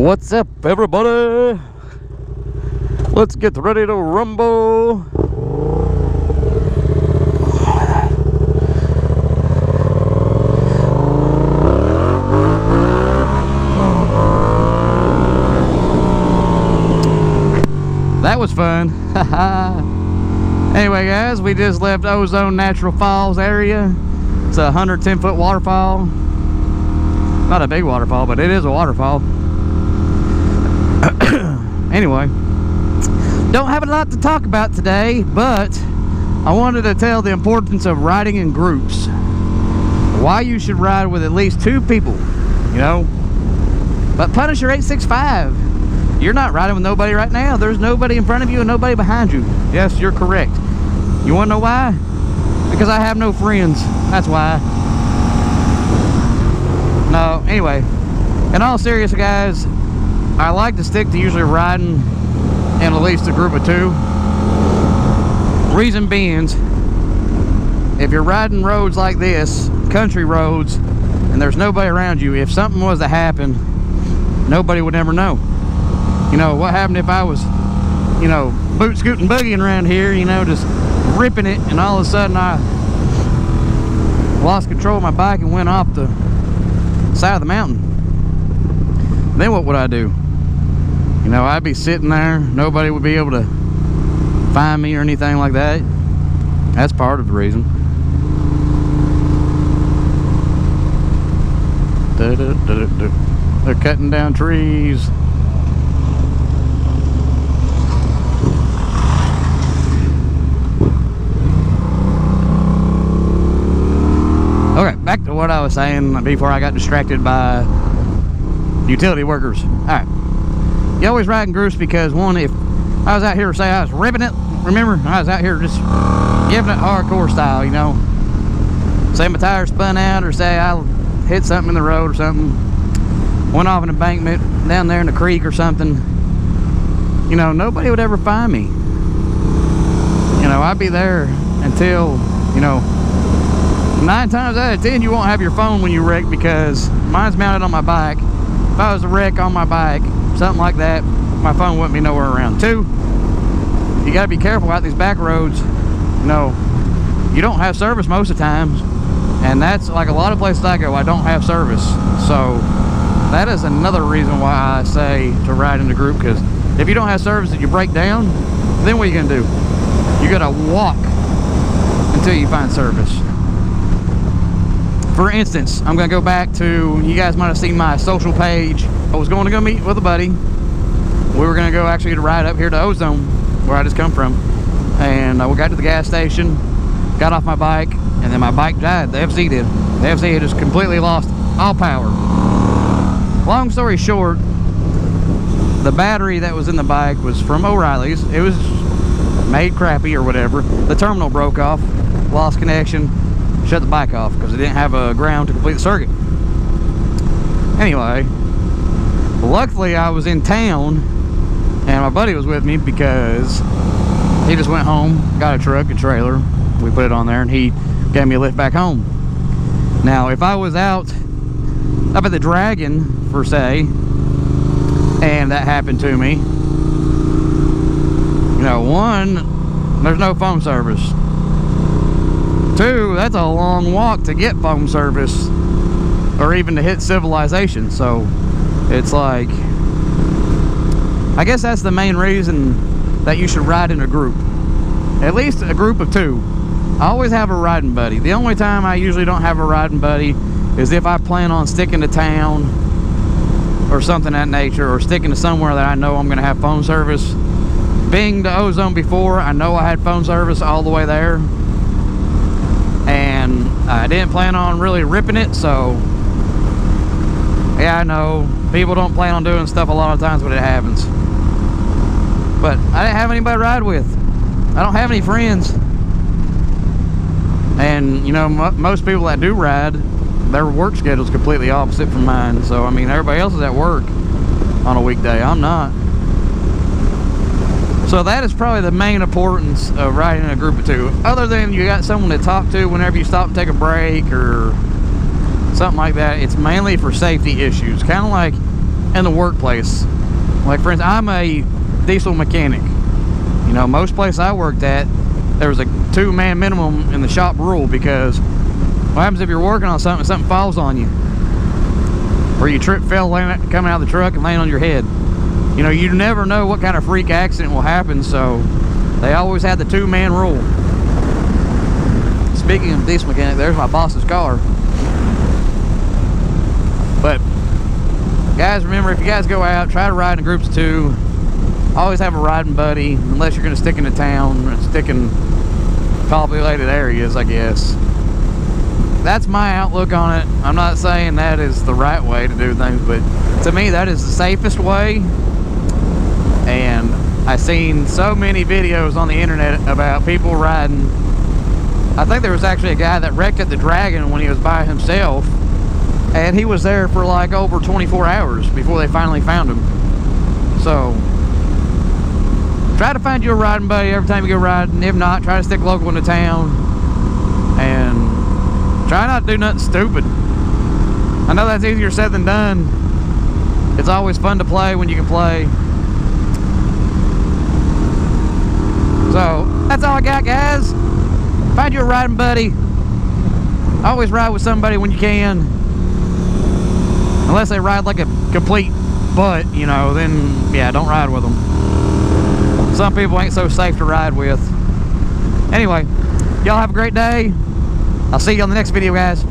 What's up, everybody? Let's get ready to rumble. That was fun. Anyway, guys, we just left Ozone Natural Falls area. It's a 110-foot waterfall. Not a big waterfall, but it is a waterfall. Anyway, don't have a lot to talk about today, but I wanted to tell the importance of riding in groups. Why you should ride with at least 2 people, you know. But Punisher 865, you're not riding with nobody right now. There's nobody in front of you and nobody behind you. Yes, you're correct. You want to know why? Because I have no friends. That's why. No, anyway, in all seriousness, guys, I like to stick to usually riding in at least a group of 2. Reason being, if you're riding roads like this, country roads, and there's nobody around you, if something was to happen, nobody would ever know. You know, what happened if I was, you know, boot scooting boogieing around here, you know, just ripping it, and all of a sudden I lost control of my bike and went off the side of the mountain. Then what would I do? You know, I'd be sitting there, nobody would be able to find me or anything like that. That's part of the reason. They're cutting down trees. Okay, back to what I was saying before I got distracted by utility workers. Alright. You always ride in groups because, one, if I was out here, say I was ripping it, remember? I was out here just giving it hardcore style, you know. Say my tire spun out, or say I hit something in the road or something. Went off an embankment down there in the creek or something. You know, nobody would ever find me. You know, I'd be there until, you know, 9 times out of 10 you won't have your phone when you wreck, because mine's mounted on my bike. If I was to wreck on my bike, something like that, my phone wouldn't be nowhere around. 2, you got to be careful out these back roads. You know, you don't have service most of the times, and that's like a lot of places I go, I don't have service. So that is another reason why I say to ride in a group, because if you don't have service and you break down, then what are you going to do? You're going to walk until you find service. For instance, I'm going to go back to, you guys might have seen my social page. I was going to go meet with a buddy. We were going to go actually to ride up here to Ozone, where I just come from. And we got to the gas station, got off my bike, and then my bike died. The FZ did. The FZ had just completely lost all power. Long story short, the battery that was in the bike was from O'Reilly's. It was made crappy or whatever. The terminal broke off, lost connection. Shut the bike off because it didn't have a ground to complete the circuit. Anyway, luckily I was in town and my buddy was with me, because he just went home, got a truck and trailer, we put it on there, and he gave me a lift back home. Now if I was out up at the Dragon, for say, and that happened to me, you know, 1, there's no phone service. 2, that's a long walk to get phone service, or even to hit civilization. So it's like, I guess that's the main reason that you should ride in a group, at least a group of 2. I always have a riding buddy. The only time I usually don't have a riding buddy is if I plan on sticking to town or something of that nature, or sticking to somewhere that I know I'm going to have phone service. Being to Ozone before, I know I had phone service all the way there, and I didn't plan on really ripping it. So yeah, I know people don't plan on doing stuff a lot of times when it happens, but I didn't have anybody to ride with. I don't have any friends, and you know, most people that do ride, their work schedule is completely opposite from mine. So I mean, everybody else is at work on a weekday, I'm not. So that is probably the main importance of riding in a group of 2. Other than you got someone to talk to whenever you stop and take a break or something like that, it's mainly for safety issues. Kind of like in the workplace. Like, for instance, I'm a diesel mechanic. You know, most places I worked at, there was a 2-man minimum in the shop rule, because what happens if you're working on something and something falls on you? Or you trip, fell, coming out of the truck and land on your head. You know, you never know what kind of freak accident will happen, so they always had the 2-man rule. Speaking of diesel mechanic, there's my boss's car. But guys, remember, if you guys go out, try to ride in groups of 2. Always have a riding buddy, unless you're going to stick in the town or stick in populated areas, I guess. That's my outlook on it. I'm not saying that is the right way to do things, but to me, that is the safest way. And I've seen so many videos on the internet about people riding. I think there was actually a guy that wrecked at the Dragon when he was by himself, and he was there for like over 24 hours before they finally found him. So try to find you a riding buddy every time you go riding. If not, try to stick local in the town, and try not to do nothing stupid. I know that's easier said than done. It's always fun to play when you can play. So that's all I got, guys. Find you a riding buddy. Always ride with somebody when you can. Unless they ride like a complete butt, you know, then yeah, don't ride with them. Some people ain't so safe to ride with. Anyway, y'all have a great day. I'll see you on the next video, guys.